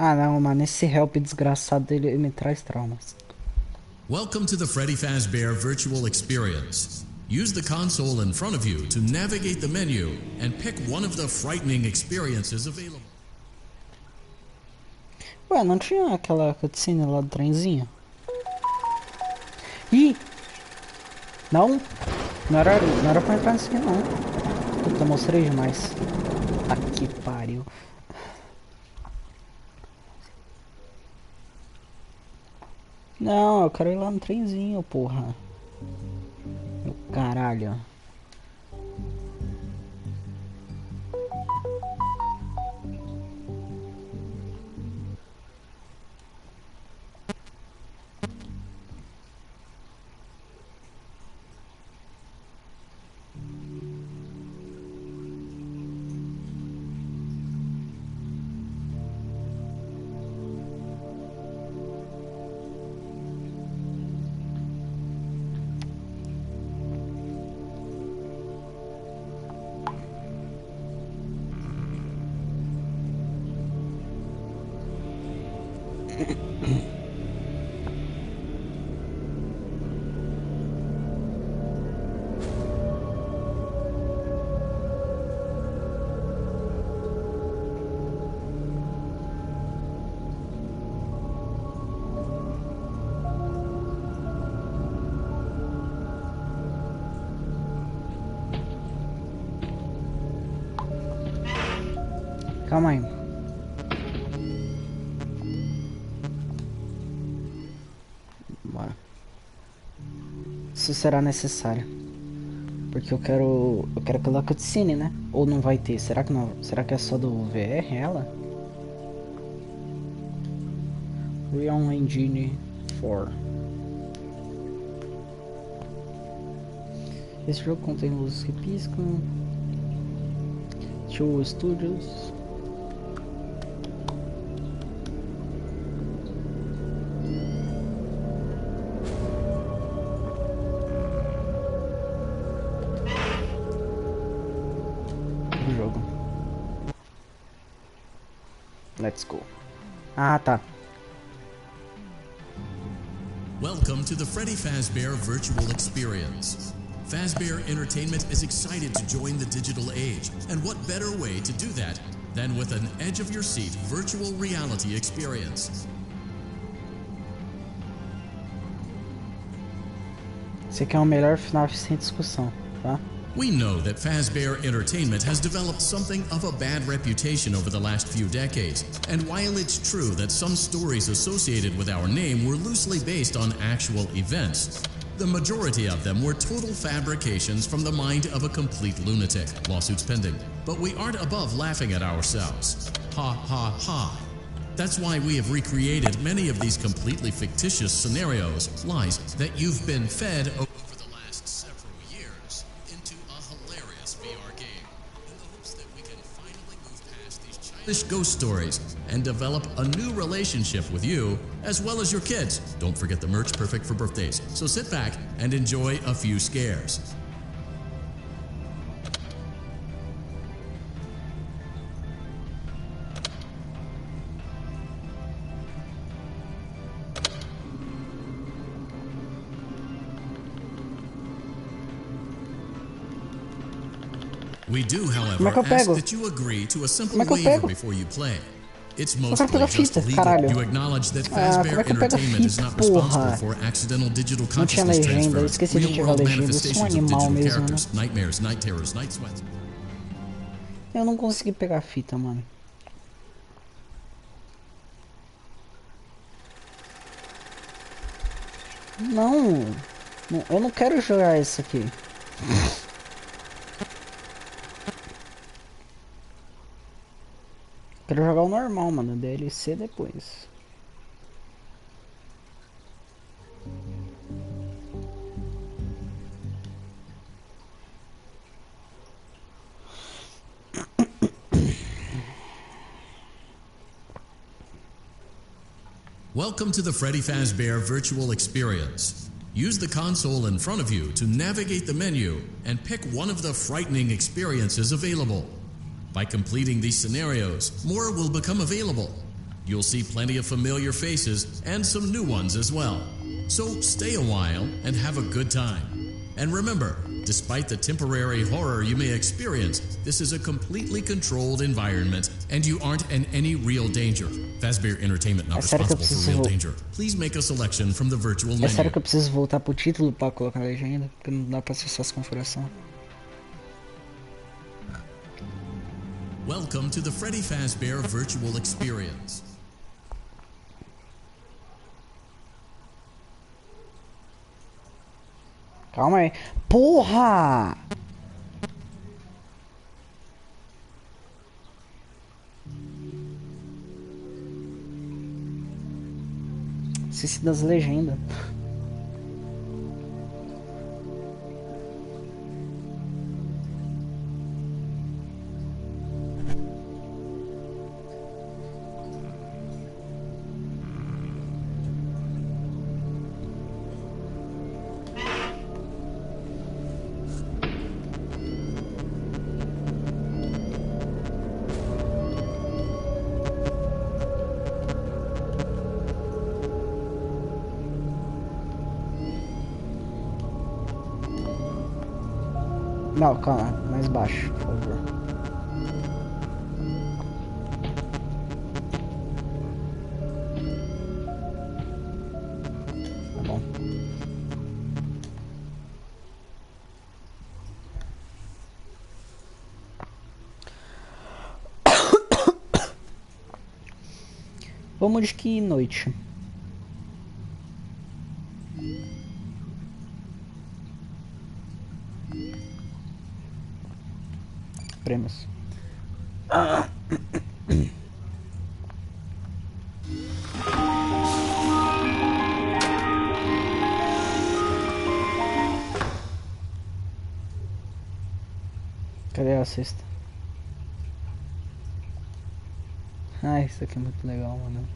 Ah não, mano, esse help desgraçado ele me traz traumas. Welcome to the Freddy Fazbear Virtual Experience. Use the console in front of you to navigate the menu and pick one of the frightening experiences available. Ué, não tinha aquela cutscene lá do trenzinho? Ih! Não? Não era pra entrar assim não. Puta, mostrei demais. Aqui pariu. Não, eu quero ir lá no trenzinho, porra. Meu caralho. Calma aí. Bora. Isso será necessário. Porque eu quero aquela cutscene, né? Ou não vai ter? Será que não? Será que é só do VR ela? Real Engine 4. Esse jogo contém luzes que piscam. Show Studios. O jogo. Let's go. Ah, tá. Welcome to the Freddy Fazbear Virtual Experience. Fazbear Entertainment is excited to join the digital age, and what better way to do that than with an edge-of-your-seat virtual reality experience. Esse aqui é o melhor FNAF sem discussão, tá? We know that Fazbear Entertainment has developed something of a bad reputation over the last few decades, and while it's true that some stories associated with our name were loosely based on actual events, the majority of them were total fabrications from the mind of a complete lunatic. Lawsuits pending. But we aren't above laughing at ourselves. Ha ha ha. That's why we have recreated many of these completely fictitious scenarios, lies that you've been fed over the last several years into a hilarious VR game, in the hopes that we can finally move past these childish ghost stories and develop a new relationship with you, as well as your kids. Don't forget the merch, perfect for birthdays. So sit back and enjoy a few scares. We do, however, ask that you agree to a simple waiver before you play. It's mostly just legal. You acknowledge that Fazbear Entertainment is not responsible for accidental digital consciousness transfer, real-world manifestations of digital characters, nightmares, night terrors, night sweats. Eu não consegui pegar a fita, mano. Não, eu não quero jogar isso aqui. Quero jogar o normal, mano. DLC depois. Welcome to the Freddy Fazbear Virtual Experience. Use the console in front of you to navigate the menu and pick one of the frightening experiences available. By completing these scenarios, more will become available. You'll see plenty of familiar faces and some new ones as well. So stay a while and have a good time. And remember, despite the temporary horror you may experience, this is a completely controlled environment and you aren't in any real danger. Fazbear Entertainment not responsible for real danger. Please make a selection from the virtual menu. É sério que eu preciso voltar pro título pra colocar a legenda? Porque não dá pra acessar essa configuração. Welcome to the Freddy Fazbear Virtual Experience. Calma aí. Porra! Esqueci das legendas. Não, calma, mais baixo, por favor. Tá bom. Vamos de que noite? Prêmios. Cadê a cesta? Ah, isso aqui é muito legal, mano.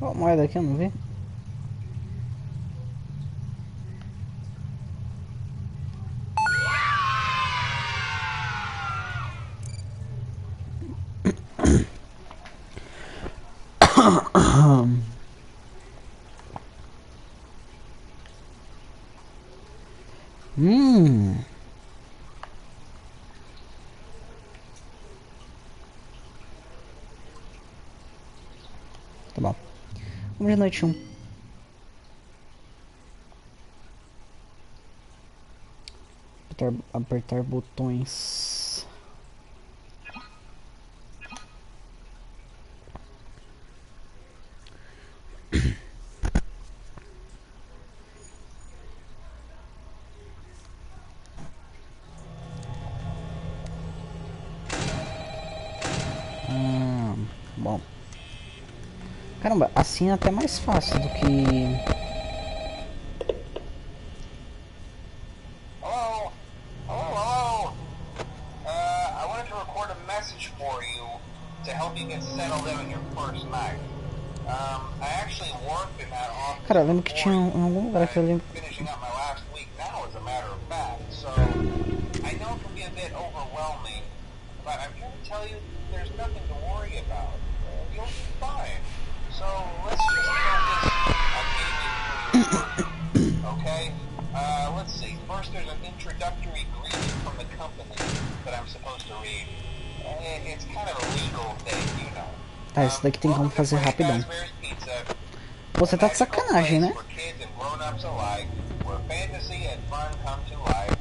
Ó, moeda aqui, eu não vi. Hum. Tá bom. Vamos de noite 1. Apertar botões. Bom. Caramba, assim é até mais fácil do que... Hello? Hello? I wanted to record a message for you to help you get settled in on your first night. I actually worked in that office. Cara, eu lembro que tinha em algum lugar que eu lembro... Finishing up my last week now, as a matter of fact. So, I know it can be a bit overwhelming, but I'm here to tell you there's nothing to worry about. You'll be fine. So, let's just focus on getting you through your work. Okay? Let's see. First First, there's an introductory greeting from the company that I'm supposed to read. It's kind of a legal thing, you know. Tá, isso daqui tem como Welcome to fazer Freddy rapidão. Fazbear's Pizza, Você a tá de magical sacanagem, place né? for kids and grown-ups alike, where fantasy and fun come to life.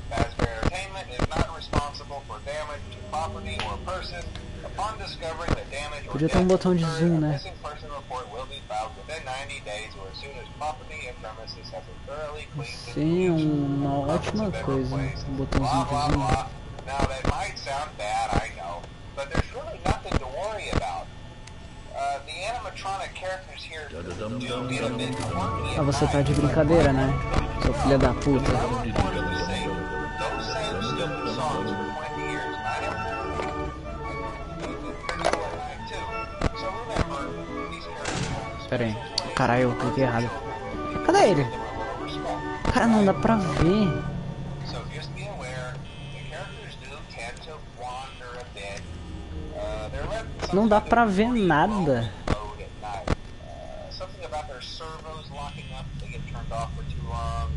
Fazbear Entertainment is not responsible for damage to property or person. Upon discovering that damage or Podia ter um death botão de occurred, zoom, a né? missing person report will be filed within 90 days or as soon as property and premises have been thoroughly cleaned and Sim, é bleached and uma the carpets ótima have been coisa. replaced. Um Blah, botãozinho de blah, zoom. blah. Now that might sound bad, I know, but there's really nothing to worry about. The animatronic characters here do get a bit quirky Ah, at você tá de times, but brincadeira, né? Seu filho da puta. I was born to sing those same stupid songs for 20 years, and I never pretty cool at night too. So remember, these characters have Pera aí. special place Caralho, eu for cliquei errado. children. Cadê ele? Show them a little respect. Cara, não dá pra ver. So just be aware, the characters do tend to wander a bit. They're let Não dá pra ver nada. mode at night. Something about their servos locking up, they get turned off for too long.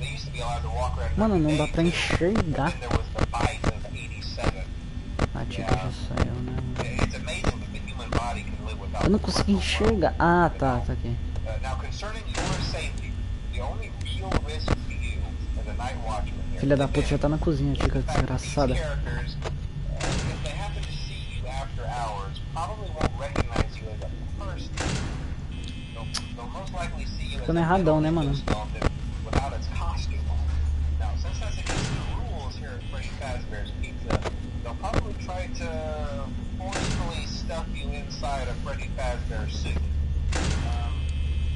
They used to be allowed to walk around. Mano, não dá pra too. enxergar. And then there was the bite of 87. Ah, tipo, já saiu, né? It's amazing that the human body can live without. Eu não consegui enxergar. Ah, tá, tá aqui. Now concerning your safety, the only real risk to you as a night watchman here. Filha da puta já tá na cozinha, tica These desgraçada. characters, if they happen to see you after hours, probably won't recognize you as a person. They'll most likely see you as Ficando a erradão, né, mano? skeleton without its costume on. Now, since that's against the rules here at Freddy Fazbear's Pizza, they'll probably try to forcefully stuff you inside a Freddy Fazbear suit.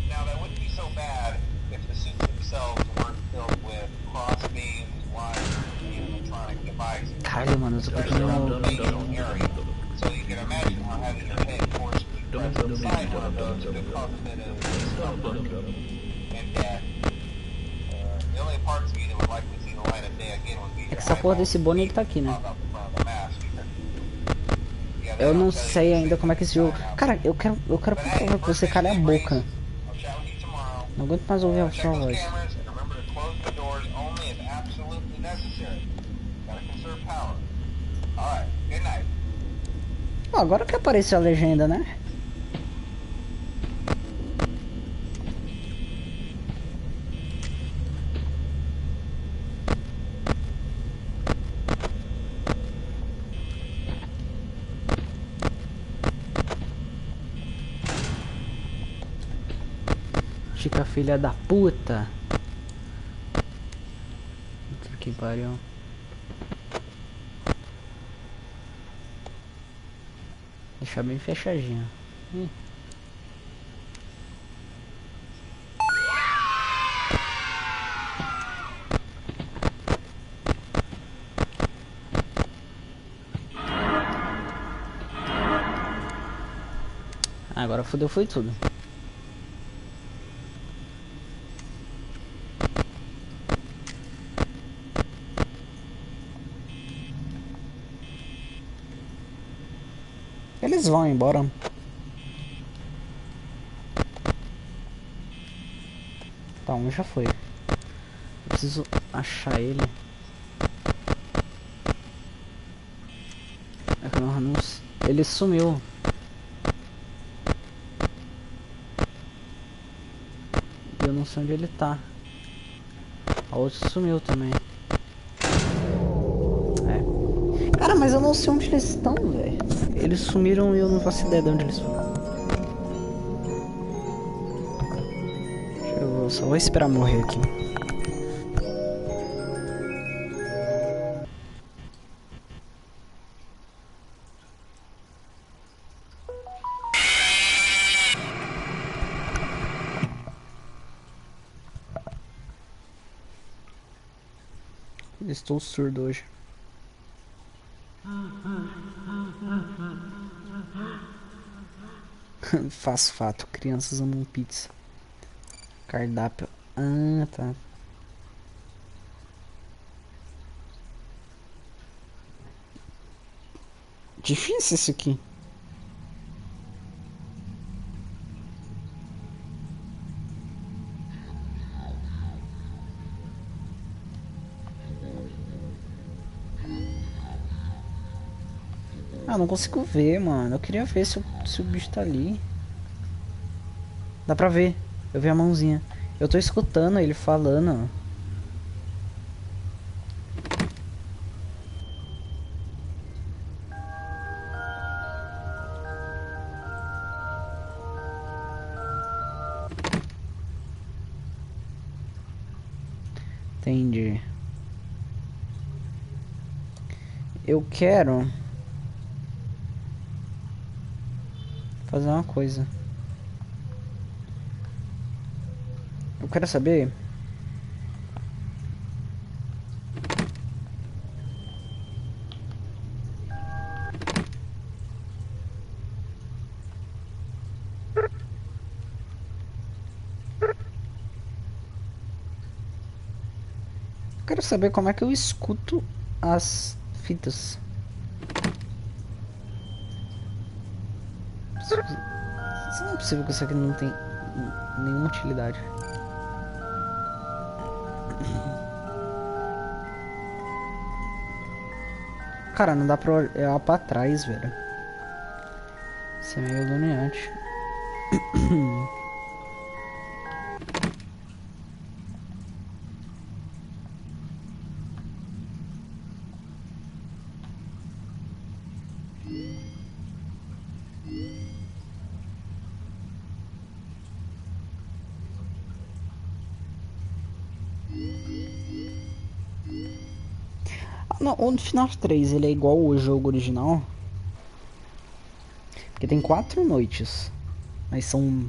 Now, that wouldn't be so bad if the suits themselves weren't filled with cross beams, wires, and animatronic devices. Caralho, mano, eu tô Especially around the procurando. facial area. So you can imagine how having your head forcefully pressed inside one of those could cause a bit of discomfort and death. The only parts of you that would likely see the light of day again would be É que essa porra desse Bonnie ele tá aqui, né? pop up in front of the mask. Yeah, they Eu don't não tell you sei to ainda say como é que esse jogo. Cara, eu quero por favor que você cale a boca. I'll chat with you tomorrow. Não aguento mais ouvir a Check sua those voz. cameras and remember to close the doors only as absolutely necessary. Gotta conserve power. Alright, good night. Ó, agora que apareceu a legenda, né? Chica, filha da puta. Puta que pariu. Deixar bem fechadinho. Agora fodeu, foi tudo. Eles vão embora. Tá, um já foi. Eu preciso achar ele. É que eu não... Ele sumiu. E eu não sei onde ele tá. A outra sumiu também. É. Cara, mas eu não sei onde eles estão, velho. Eles sumiram e eu não faço ideia de onde eles foram. Eu só vou esperar morrer aqui. Estou surdo hoje. Faz fato, crianças amam pizza. Cardápio. Ah, tá. Difícil isso aqui. Ah, não consigo ver, mano. Eu queria ver se o bicho tá ali. Dá pra ver. Eu vi a mãozinha. Eu tô escutando ele falando. Entendi. Eu quero fazer uma coisa. Eu quero saber. Eu quero saber como é que eu escuto as fitas. Isso não é possível que isso aqui não tem nenhuma utilidade. Cara, não dá pra olhar pra trás, velho. Isso é meio agoniante. Ah, não, o FNAF 3 ele é igual o jogo original. Porque tem 4 noites. Mas são.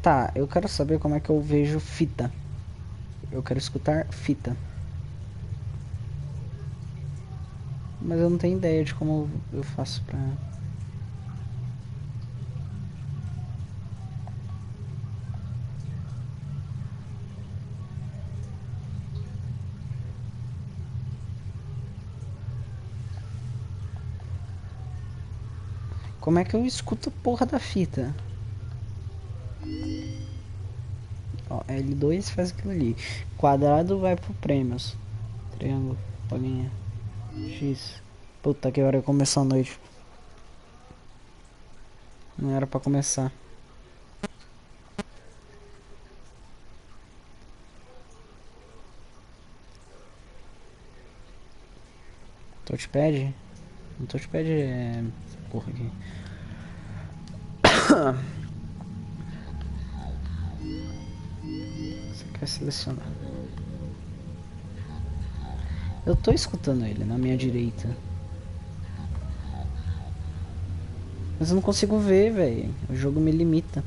Tá, eu quero saber como é que eu vejo fita. Eu quero escutar fita. Mas eu não tenho ideia de como eu faço pra. Como é que eu escuto a porra da fita? Ó, L2 faz aquilo ali. Quadrado vai pro prêmios. Triângulo, bolinha. X. Puta que hora começou a noite. Não era pra começar. Touchpad? O touchpad é. Porra aqui. Você quer selecionar? Eu tô escutando ele na minha direita. Mas eu não consigo ver, velho. O jogo me limita.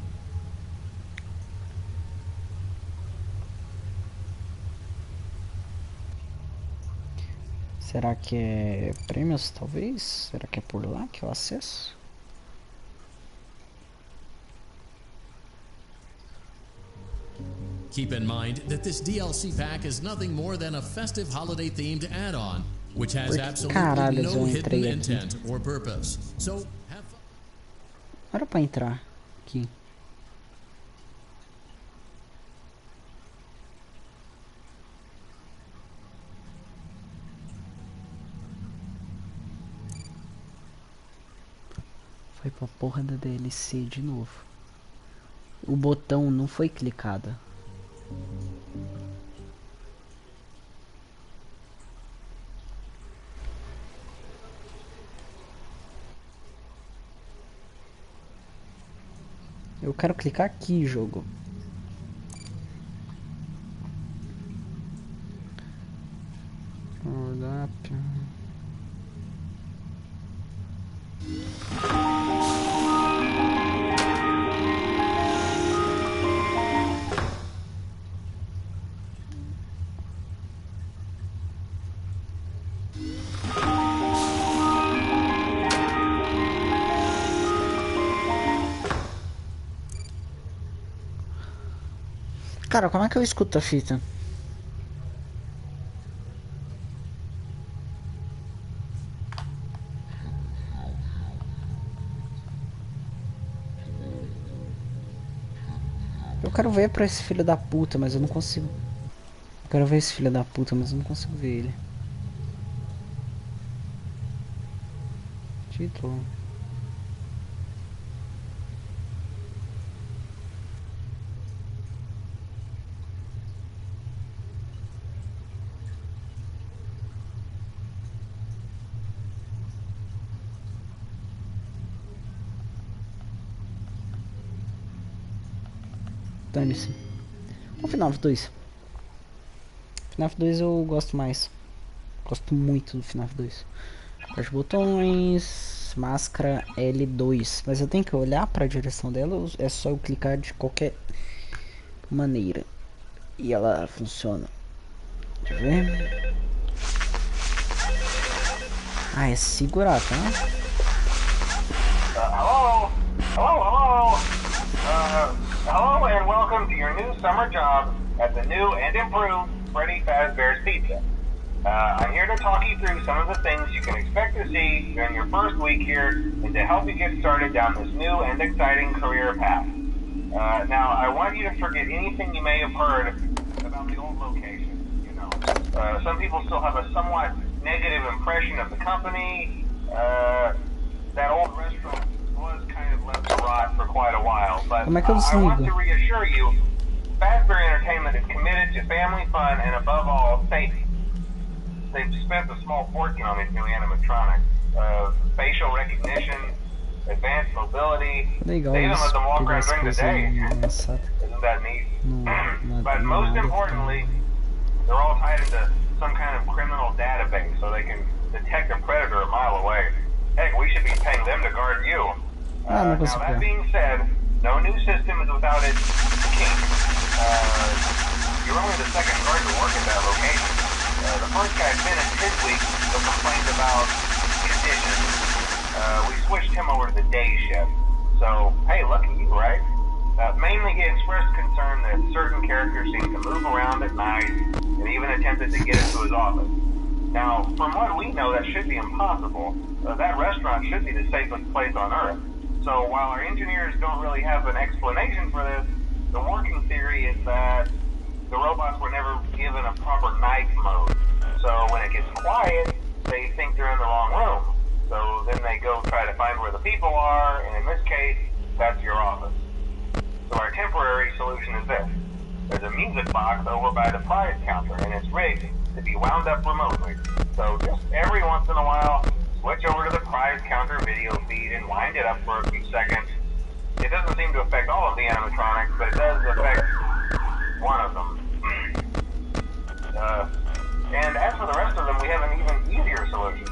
Será que é prêmios, talvez? Será que é por lá que eu acesso? Keep in mind that this DLC pack is nothing more than a festive holiday-themed add-on, which has Por que absolutely caralhos no eu hidden entrei aqui? intent or purpose. So, have fun. Não era pra entrar aqui. Foi pra porra da DLC de novo. O botão não foi clicado. Eu quero clicar aqui, jogo. Cara, como é que eu escuto a fita? Eu quero ver pra esse filho da puta, mas eu não consigo. Quero ver esse filho da puta, mas eu não consigo ver ele. Título. Dane-se. O FNAF 2. FNAF 2 eu gosto mais. Gosto muito do FNAF 2. Parte botões, máscara L2. Mas eu tenho que olhar para a direção dela ou é só eu clicar de qualquer maneira? E ela funciona. Deixa eu ver. Ah, é segurar, tá? Hello? Hello? Hello and welcome to your new summer job at the new and improved Freddy Fazbear's Pizza. I'm here to talk you through some of the things you can expect to see during your first week here and to help you get started down this new and exciting career path. Now, I want you to forget anything you may have heard about the old location. You know, some people still have a somewhat negative impression of the company. That old restaurant was kind of left to rot for quite a while, but I want to reassure you, Fazbear Entertainment is committed to family fun and above all, safety. They've spent a small fortune on these new animatronics. Facial recognition, advanced mobility. They even let them walk around during the day. Isn't that neat? But most importantly, they're all tied into some kind of criminal database so they can detect a predator a mile away. Heck, we should be paying them to guard you. Now that being said, no new system is without its kinks. You're only the second guard to work at that location. The first guy finished his week but complained about conditions. We switched him over to the day shift. So, hey, lucky you, right? Mainly he expressed concern that certain characters seem to move around at night and even attempted to get into his office. Now, from what we know, that should be impossible. That restaurant should be the safest place on Earth. So while our engineers don't really have an explanation for this, the working theory is that the robots were never given a proper night mode. So when it gets quiet, they think they're in the wrong room. So then they go try to find where the people are, and in this case, that's your office. So our temporary solution is this. There's a music box over by the prize counter, and it's rigged to be wound up remotely. So just every once in a while, switch over to the prize counter video feed and wind it up for a few seconds. It doesn't seem to affect all of the animatronics, but it does affect one of them. And as for the rest of them, we have an even easier solution.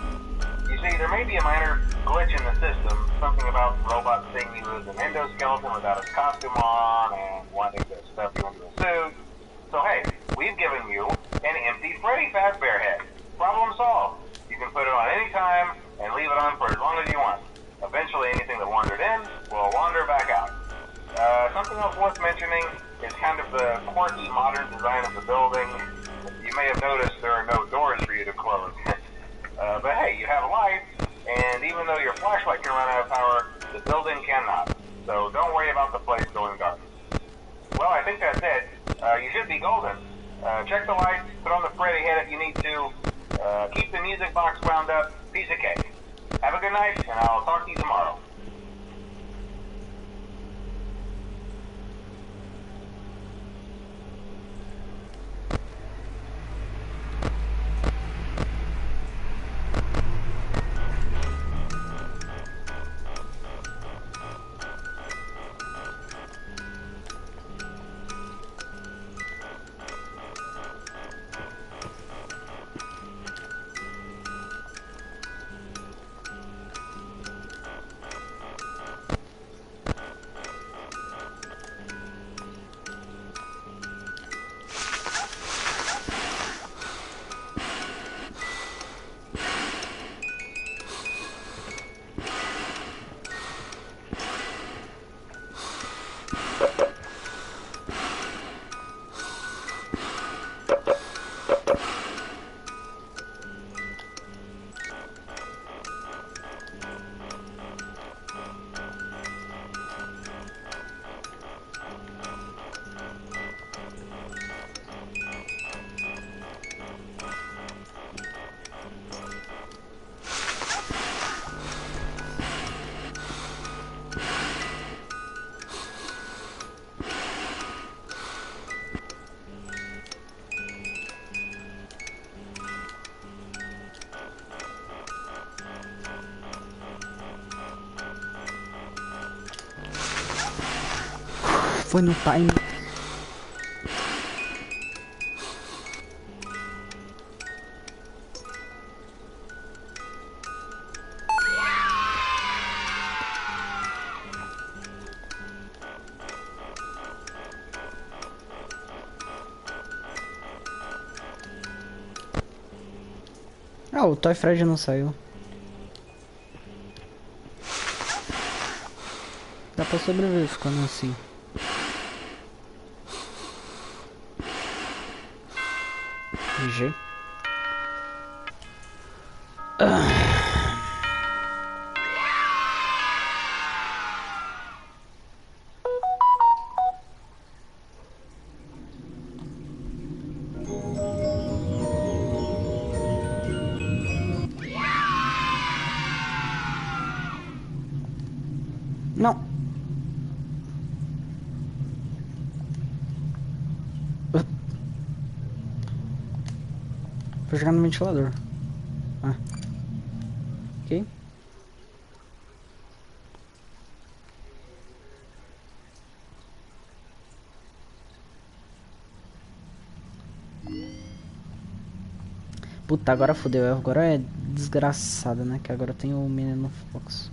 You see, there may be a minor glitch in the system, something about robots seeing you as an endoskeleton without a costume on and wanting to stuff you into a suit. So hey, we've given you an empty Freddy Fazbear head. Problem solved. You can put it on any time and leave it on for as long as you want. Eventually anything that wandered in will wander back out. Something else worth mentioning is kind of the quirky modern design of the building. You may have noticed there are no doors for you to close. But hey, you have lights, and even though your flashlight can run out of power, the building cannot. So don't worry about the place going dark. Well, I think that's it. You should be golden. Check the lights, put on the Freddy head if you need to. Keep the music box wound up. Piece of cake. Have a good night, and I'll talk to you tomorrow. foi no time. Ah, o Toy Fred não saiu. Dá pra sobreviver ficando assim. GG. Não. Vou jogar no ventilador. Ah. Ok. Puta, agora fodeu. Agora é desgraçada, né? Que agora tem o menino Fox.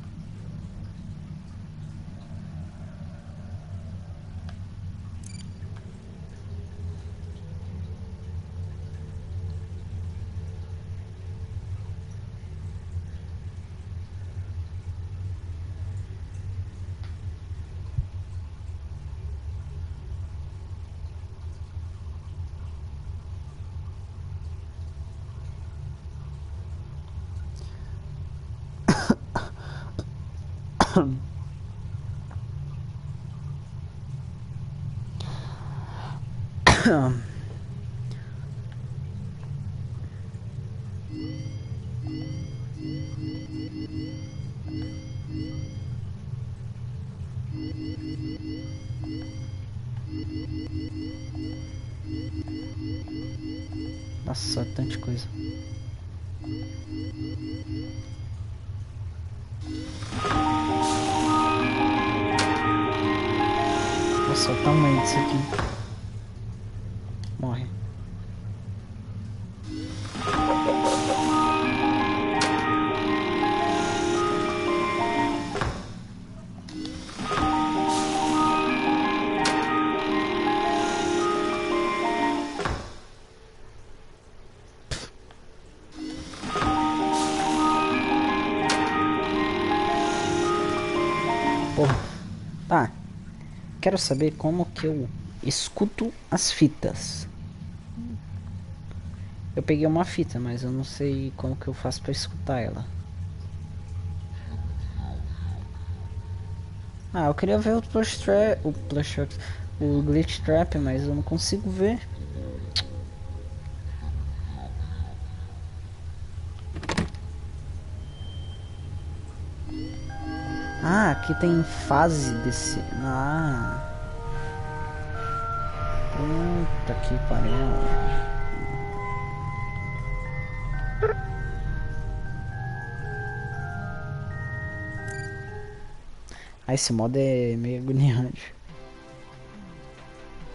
Nossa, tanta coisa. Nossa, o tamanho disso aqui. Morre. Porra. Tá. Quero saber como que eu escuto as fitas. Eu peguei uma fita, mas eu não sei como que eu faço pra escutar ela. Ah, eu queria ver o plush trap, o glitch trap, mas eu não consigo ver. Ah, aqui tem fase desse. Ah. Puta que pariu. Ah, esse modo é meio agoniante.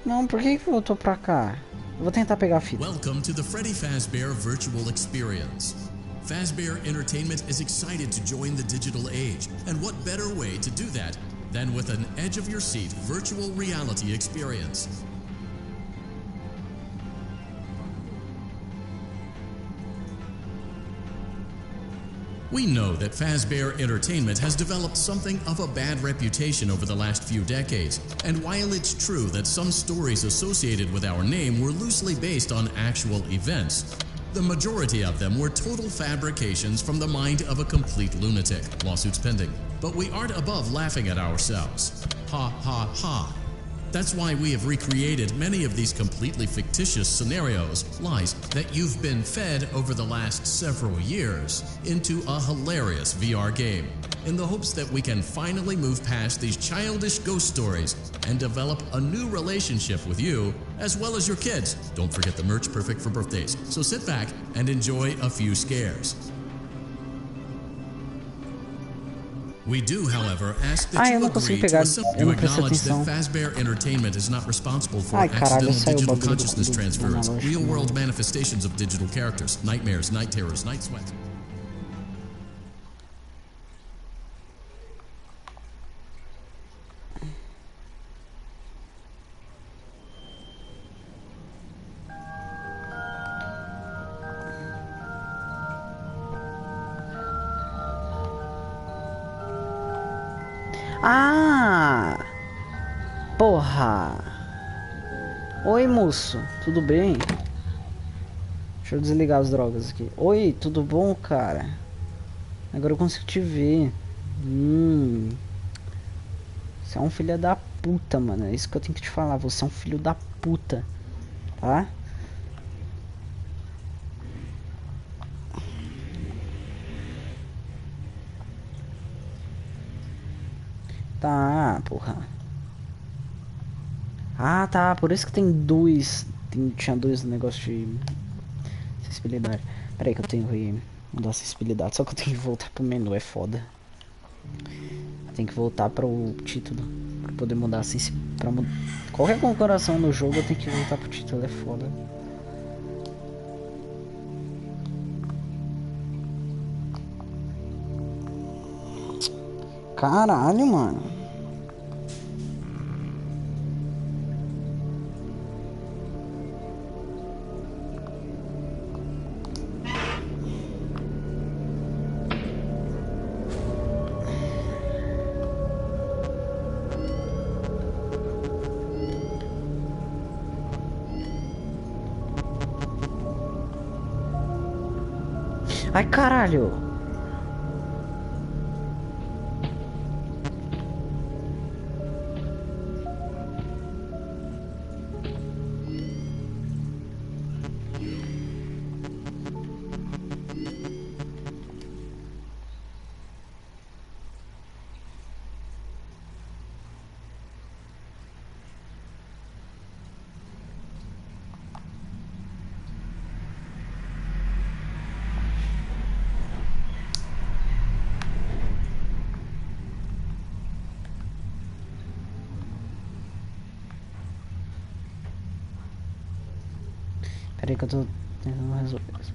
Não, por que voltou pra cá? Eu vou tentar pegar a fita. Welcome to the Freddy Fazbear Virtual Experience. Fazbear Entertainment is excited to join the digital age, and what better way to do that than with an edge-of-your-seat virtual reality experience. We know that Fazbear Entertainment has developed something of a bad reputation over the last few decades, and while it's true that some stories associated with our name were loosely based on actual events, the majority of them were total fabrications from the mind of a complete lunatic, lawsuits pending. But we aren't above laughing at ourselves. Ha ha ha. That's why we have recreated many of these completely fictitious scenarios, lies, that you've been fed over the last several years into a hilarious VR game, in the hopes that we can finally move past these childish ghost stories and develop a new relationship with you, as well as your kids. Don't forget the merch, perfect for birthdays. So sit back and enjoy a few scares. We do, however, ask Ah, that eu you não consegui agree to pegar, accept. eu You não prestei acknowledge atenção. that Fazbear Entertainment is not responsible for Ai, caralho, accidental saiu o digital bagulho consciousness do transference, analógico. real-world manifestations of digital characters, nightmares, night terrors, night sweats. Ah! Porra! Oi, moço, tudo bem? Deixa eu desligar as drogas aqui. Oi, tudo bom, cara? Agora eu consigo te ver. Você é um filho da puta, mano. É isso que eu tenho que te falar. Você é um filho da puta, tá? Tá, porra. Ah, tá. Por isso que tem dois. Tinha dois negócios de acessibilidade. Pera aí que eu tenho que mudar a acessibilidade. Só que eu tenho que voltar pro menu. É foda. Tem que voltar pro título. Pra poder mudar a sensibilidade. Qualquer configuração no jogo eu tenho que voltar pro título. É foda. Caralho, mano. Ai, caralho. Pera aí que eu tô tentando resolver isso.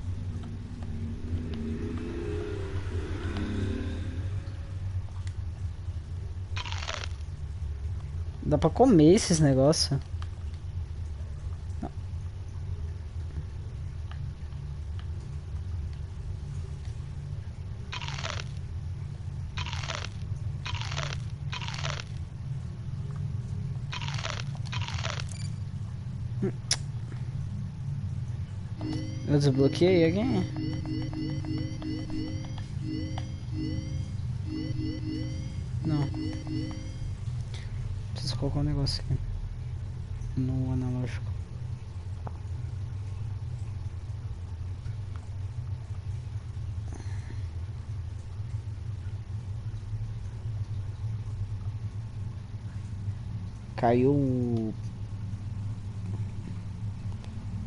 Dá pra comer esses negócios? Eu desbloqueei alguém? Não. Preciso colocar um negócio aqui no analógico. Caiu.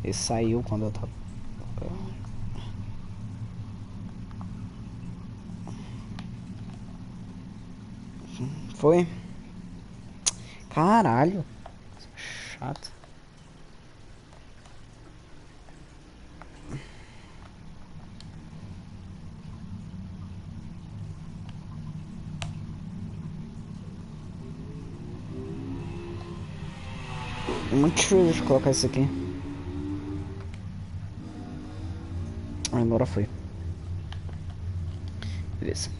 Ele saiu quando eu tava. Foi? Caralho. Chato. É muito difícil de colocar isso aqui. Ah, agora foi. Beleza.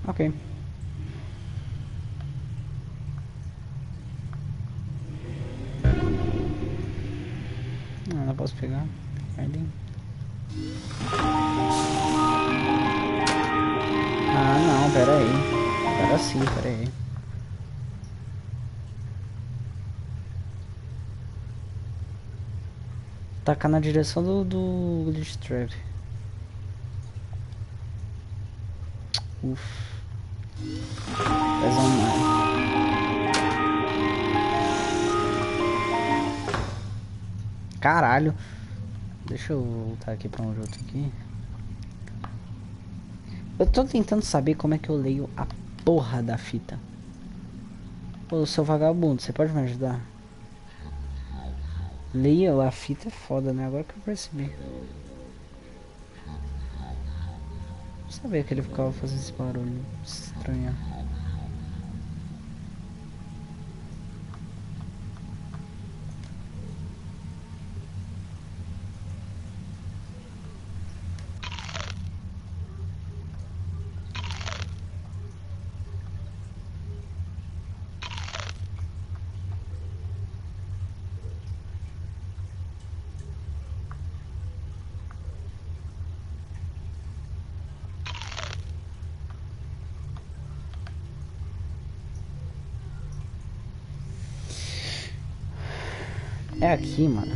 Ok. Ah, não posso pegar. Ali. Ah, não, pera aí. Agora sim, pera aí. Tacar na direção do glitch trap. Ufa. Faz uma... Caralho. Deixa eu voltar aqui pra onde eu tô aqui. Eu tô tentando saber como é que eu leio a porra da fita. Ô, seu vagabundo, você pode me ajudar? Leia a fita é foda, né? Agora que eu percebi. Não sabia que ele ficava fazendo esse barulho estranho. É aqui, mano.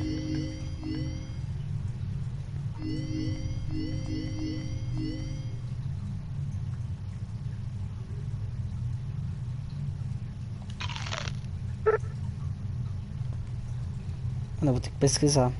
Mano, eu vou ter que pesquisar.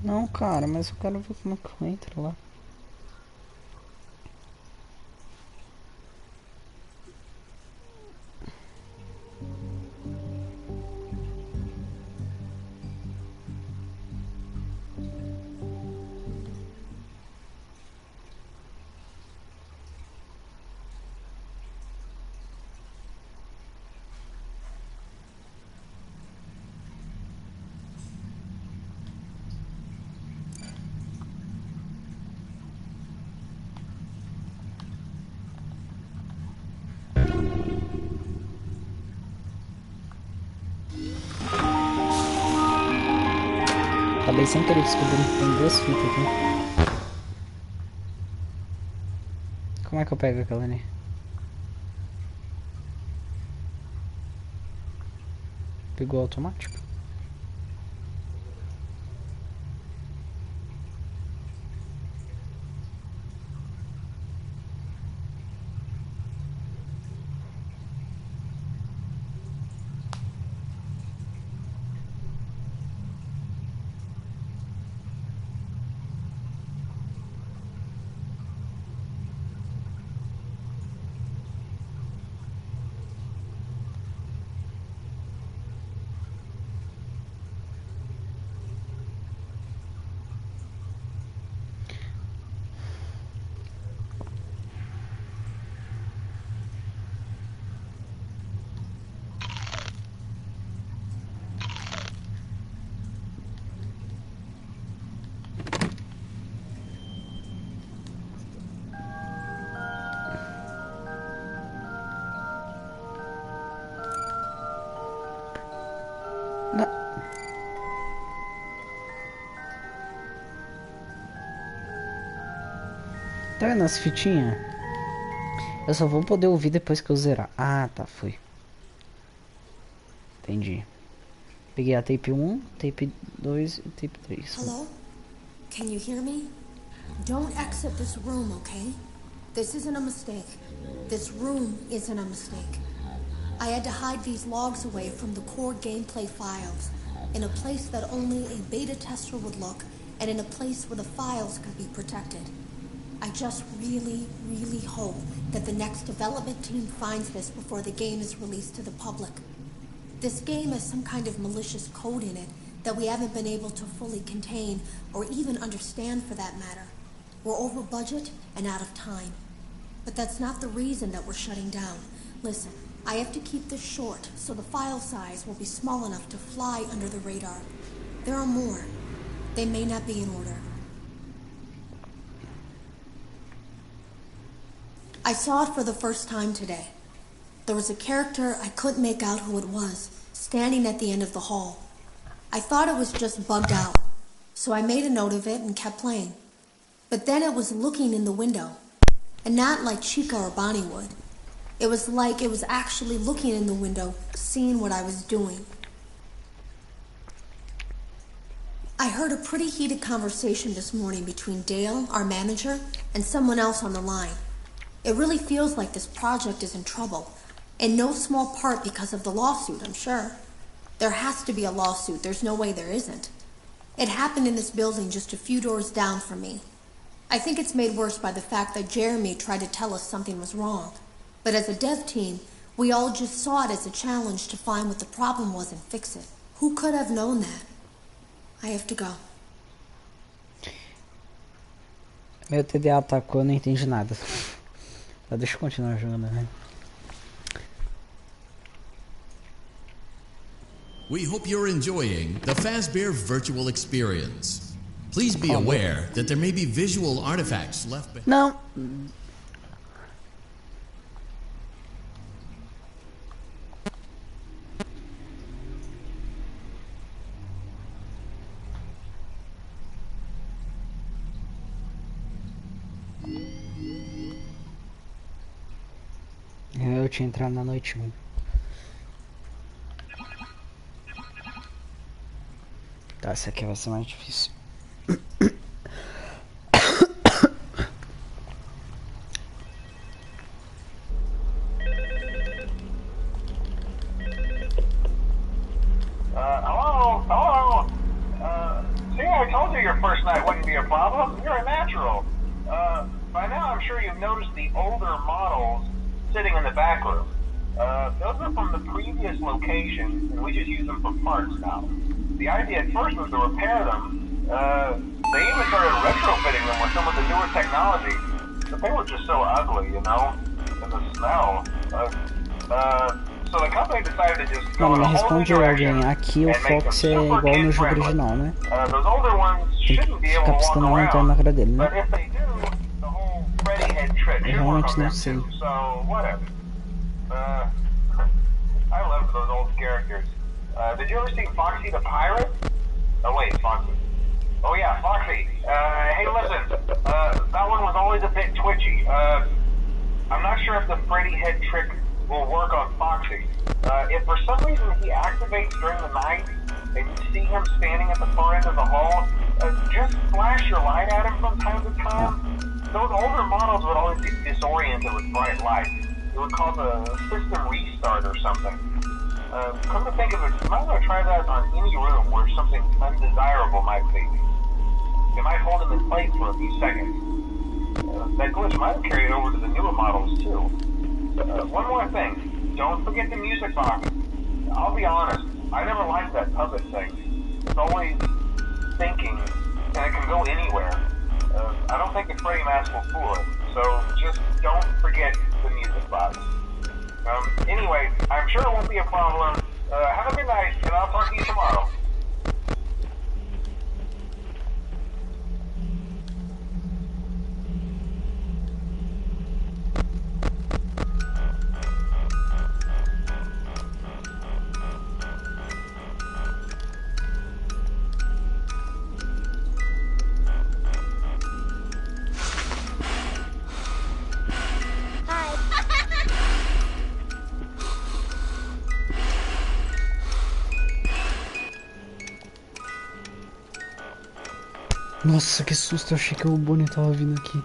Não, cara, mas eu quero ver como é que eu entro lá. Acabei sem querer descobrindo que tem duas fitas aqui. Como é que eu pego aquela ali? Pegou automático? Tá vendo as fitinhas? Eu só vou poder ouvir depois que eu zerar. Ah, tá, foi. Entendi. Peguei a tape 1, tape 2 e tape 3. Hello? Can you hear me? Don't exit this room, okay? This isn't a mistake. This room isn't a mistake. I had to hide these logs away from the core gameplay files in a place that only a beta tester would look and in a place where the files could be protected. I just really, really hope that the next development team finds this before the game is released to the public. This game has some kind of malicious code in it that we haven't been able to fully contain or even understand for that matter. We're over budget and out of time. But that's not the reason that we're shutting down. Listen, I have to keep this short so the file size will be small enough to fly under the radar. There are more. They may not be in order. I saw it for the first time today. There was a character I couldn't make out who it was, standing at the end of the hall. I thought it was just bugged out, so I made a note of it and kept playing. But then it was looking in the window, and not like Chica or Bonnie would. It was like it was actually looking in the window, seeing what I was doing. I heard a pretty heated conversation this morning between Dale, our manager, and someone else on the line. It really feels like this project is in trouble, in no small part because of the lawsuit, I'm sure. There has to be a lawsuit, there's no way there isn't. It happened in this building just a few doors down from me. I think it's made worse by the fact that Jeremy tried to tell us something was wrong. But as a dev team, we all just saw it as a challenge to find what the problem was and fix it. Who could have known that? I have to go. Meu TDA atacou, eu não entendi nada. Tá, deixa eu continuar jogando, né? We hope you're enjoying the Fazbear virtual experience. Please be aware that there may be visual artifacts left behind. Não. Eu tinha entrado na noite 1. Tá, essa aqui vai ser mais difícil. Hello? See, I told you your first night wouldn't be a problem. You're a natural. By now I'm sure you've noticed the older models sitting in the back room. Those are from the previous location, and we just use them for parts now. The idea at first was to repair them. They even started retrofitting them with some of the newer technology, but they were just so ugly, you know? And the smell. So the company decided to just go Mano, in me a whole new responde alguém. direction Aqui o and make them Fox é super igual no jogo kid-friendly. original, né? Those older ones Tem shouldn't be que able ficar to walk piscando a lanterna na around, cara dele, but né? if they do, the whole Freddy head trick Eu should work realmente on não them sei. too, so whatever. I loved those old characters. Did you ever see Foxy the Pirate? Oh wait, Foxy. Oh yeah, Foxy. Hey listen, that one was always a bit twitchy. I'm not sure if the Freddy head trick will work on Foxy. If for some reason he activates during the night and you see him standing at the far end of the hall, just flash your light at him from time to time. Those older models would always get disoriented with bright light. It would cause a system restart or something. Come to think of it, you might want to try that on any room where something undesirable might be. It might hold him in place for a few seconds. That glitch might have carried over to the newer models too. One more thing, don't forget the music box. I'll be honest, I never liked that puppet thing. It's always thinking, and it can go anywhere. I don't think the Freddy mask will fool it, so just don't forget the music box. Anyway, I'm sure it won't be a problem. Have a good night, and I'll talk to you tomorrow. Nossa, que susto, eu achei que o Bonnie tava vindo aqui.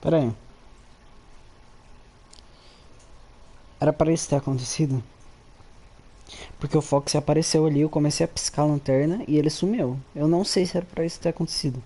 Pera aí. Era para isso ter acontecido? Porque o Fox apareceu ali, eu comecei a piscar a lanterna e ele sumiu. Eu não sei se era para isso ter acontecido.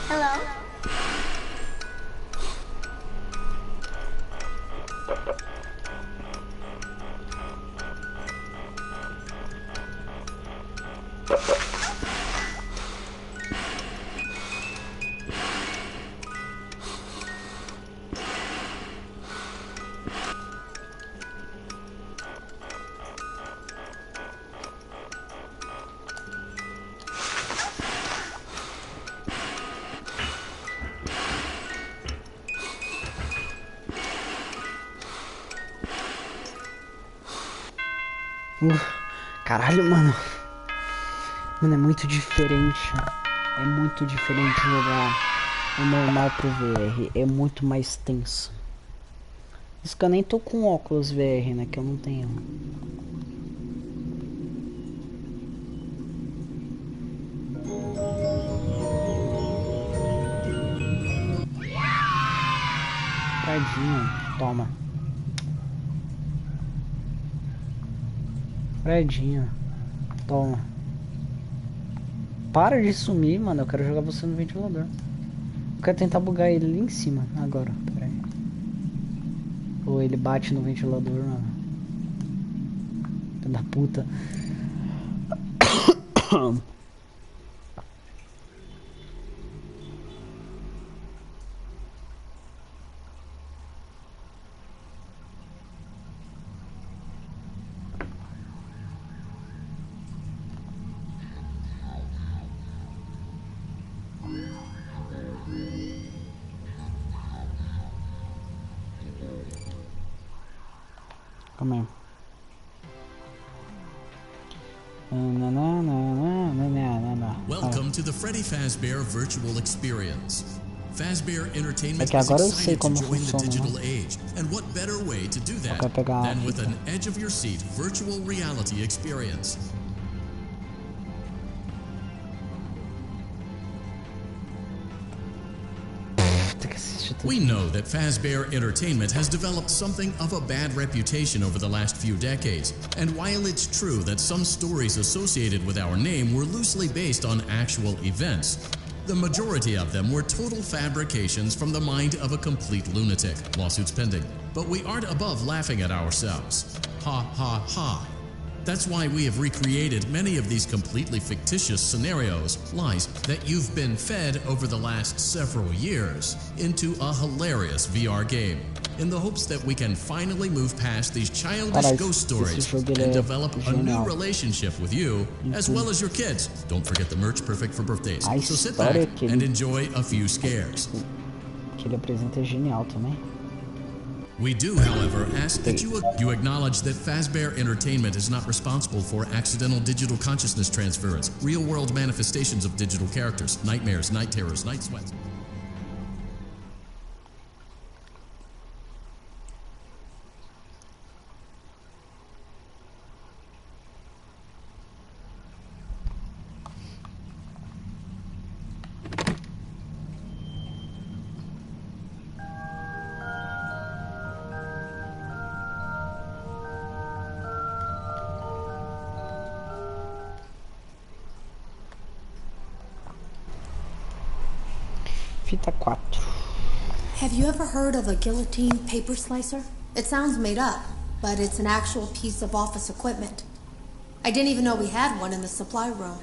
Hello? Caralho, mano. Mano, é muito diferente. É muito diferente jogar o normal pro VR. É muito mais tenso. Isso que eu nem tô com óculos VR, né? Que eu não tenho. Fredinho, toma. Fredinho, toma. Para de sumir, mano. Eu quero jogar você no ventilador. Eu quero tentar bugar ele ali em cima agora. Pera aí. Ou ele bate no ventilador, mano. Filho da puta. Calma aí. Welcome to the Freddy Fazbear Virtual Experience. Fazbear É Entertainment que is agora eu sei excited to como join the funciona, digital né? age, and what better way to do that quero pegar a than with fita. an edge-of-your-seat virtual reality experience? Tem que assistir tudo. We know that Fazbear Entertainment has developed something of a bad reputation over the last few decades, and while it's true that some stories associated with our name were loosely based on actual events, the majority of them were total fabrications from the mind of a complete lunatic. Lawsuits pending. But we aren't above laughing at ourselves. Ha ha ha. That's why we have recreated many of these completely fictitious scenarios, lies that you've been fed over the last several years, into a hilarious VR game. in the hopes that we can finally move past these childish Cara, ghost esse stories jogo ele and é develop a new genial. relationship with you as well as your kids. Don't forget the merch perfect for birthdays. A So sit back história que and ele, enjoy a few scares. que ele apresenta é genial também. We do, however, ask that you acknowledge that Fazbear Entertainment is not responsible for accidental digital consciousness transference, real-world manifestations of digital characters, nightmares, night terrors, night sweats. Fita 4. Have you ever heard of a guillotine paper slicer? It sounds made up, but it's an actual piece of office equipment. I didn't even know we had one in the supply room.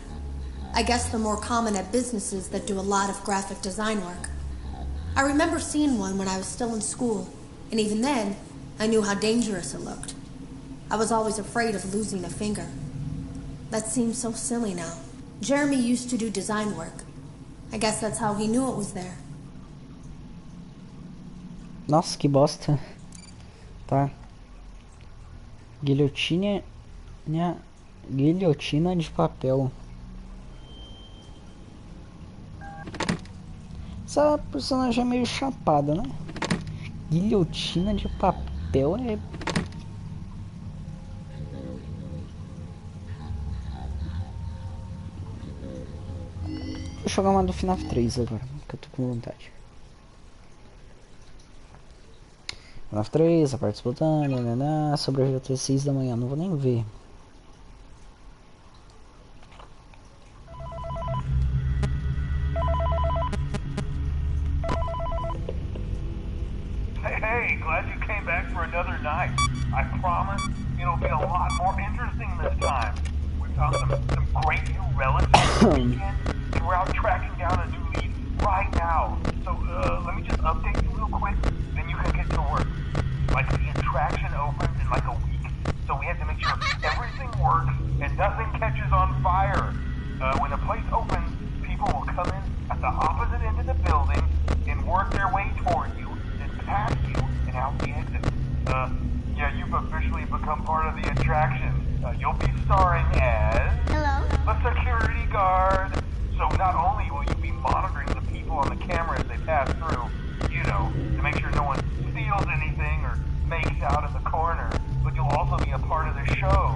I guess they're more common at businesses that do a lot of graphic design work. I remember seeing one when I was still in school, and even then, I knew how dangerous it looked. I was always afraid of losing a finger. That seems so silly now. Jeremy used to do design work. I guess that's how he knew it was there. Nossa, que bosta. Tá. Guilhotina de papel. Essa personagem é meio chapada, né? Guilhotina de papel é... Vou jogar uma do FNAF 3 agora, que eu tô com vontade. FNAF 3, a parte espontânea, sobreviveu até 6 da manhã, não vou nem ver. Hey, glad you came back for another night. I promise it'll be a lot more interesting this time. We found some great new relatives this weekend, and we're out tracking down a new lead right now. So let me just update you real quick, then you can get to work. Like, the attraction opens in like a week, so we have to make sure everything works and nothing catches on fire. When the place opens, people will come in at the opposite end of the building and work their way toward you, then past you and out the exit. Yeah, you've officially become part of the attraction. You'll be starring as... Hello? a security guard. So not only will you be monitoring the people on the camera as they pass through, you know, to make sure no one steals anything or makes out in the corner, but you'll also be a part of the show.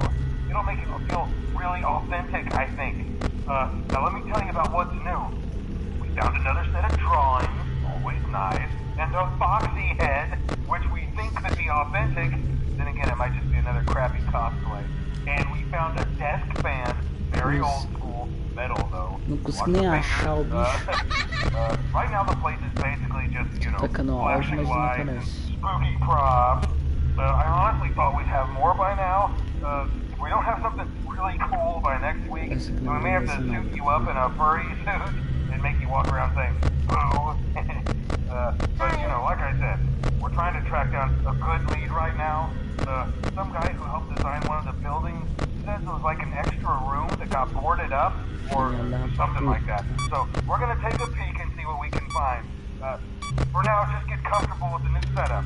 It'll make it feel really authentic, I think. Now let me tell you about what's new. We found another set of drawings, always nice, and a foxy head, which we think could be authentic. Then again, it might just be another crappy cosplay. And we found a desk fan, very old school, metal though. Não consigo nem achar o bicho. Right now the place is basically just, you know, Tá no áudio, flashing mas não lights and aparece. spooky props. I honestly thought we'd have more by now. If we don't have something really cool by next week, then we may have to suit you up in a furry suit and make you walk around saying, boo. But, you know, like I said, we're trying to track down a good lead right now. Some guy who helped design one of the buildings says it was like an extra room that got boarded up or something like that. So we're going to take a peek and see what we can find. For now, just get comfortable with the new setup.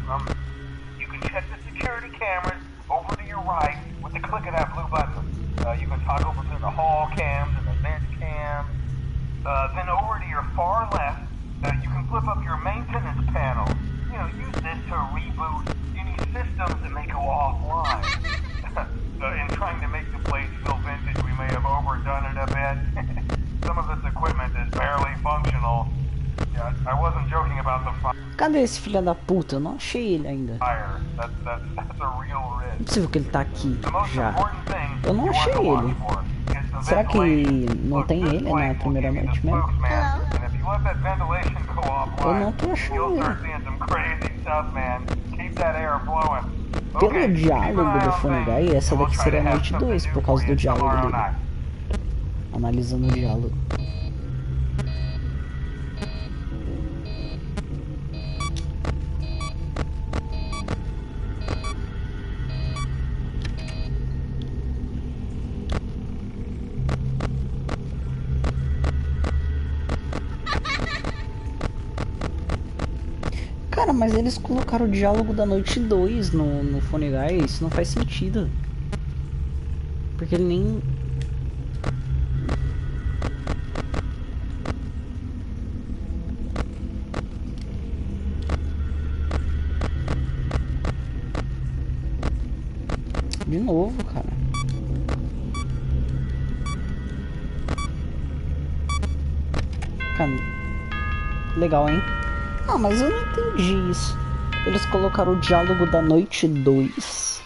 You can check the security cameras over to your right with the click of that blue button. You can toggle between the hall cams and the vent cams. Then over to your far left, you can flip up your maintenance panel. You know, use this to reboot any systems that may go offline. In trying to make the place feel vintage, we may have overdone it a bit. Some of this equipment is barely functional. Yeah, I wasn't joking about the fire. Cadê esse filho da puta? Eu não achei ele ainda. That's a real Não é risk. possível que ele tá aqui The most já. important thing Eu não you want achei to watch ele. for is the Será que ventilation. não Look, tem this ele place na will primeira give you the noite mesmo? spooks, man. And if you let that ventilation go Eu offline, não tô then achando you'll ele. start seeing some crazy stuff, man. Keep that air flowing. Pelo Okay, keep an diálogo eye do on Fungai, things, essa and we'll daqui try seria to a have noite something 2 new por for causa do you diálogo tomorrow dele. night. Analisando o diálogo. Cara, mas eles colocaram o diálogo da noite 2 no Phone Guy. Isso não faz sentido. Porque ele nem... De novo, cara. Cara, legal, hein? Ah, mas eu não entendi isso. Eles colocaram o diálogo da noite 2,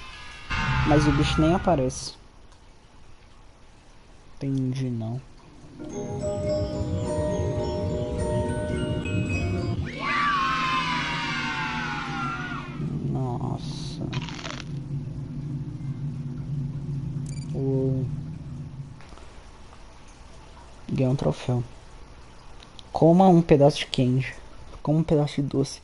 mas o bicho nem aparece. Entendi, não. Nossa. Ganhei um troféu. Coma um pedaço de candy. Coma um pedaço de doce.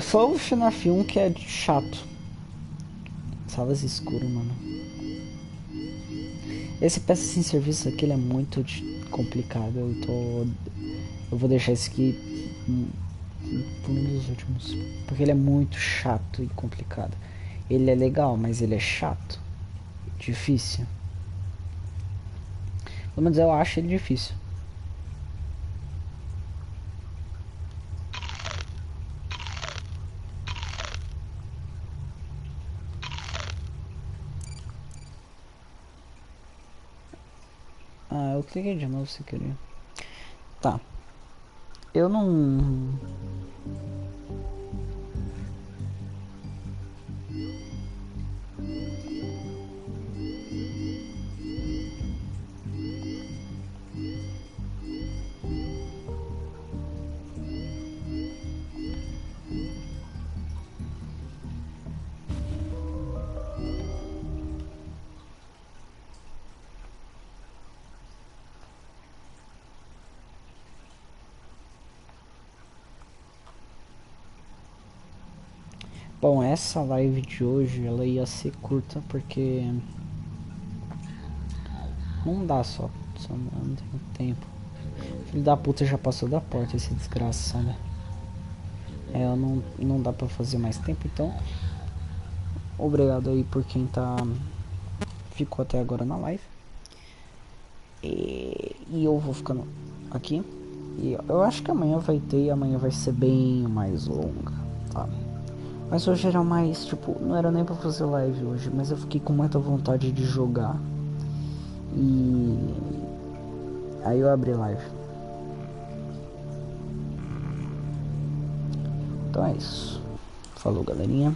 Só o FNAF 1 que é chato. Salas escuras, mano. Esse peça sem serviço aqui ele é muito complicado. Eu vou deixar esse aqui por um dos últimos. Porque ele é muito chato e complicado. Ele é legal, mas ele é chato. Difícil. Pelo menos eu acho ele difícil. Ah, eu cliquei de novo se querer. Tá. Eu não... Bom, essa live de hoje ela ia ser curta porque não dá só não tenho tempo. Filho da puta já passou da porta, esse desgraçado. Eu não dá pra fazer mais tempo, então obrigado aí por quem ficou até agora na live. E eu vou ficando aqui. E eu acho que amanhã vai ter, e amanhã vai ser bem mais longa, tá? Mas hoje era mais, tipo, não era nem pra fazer live hoje, mas eu fiquei com muita vontade de jogar. E aí eu abri live. Então é isso. Falou, galerinha.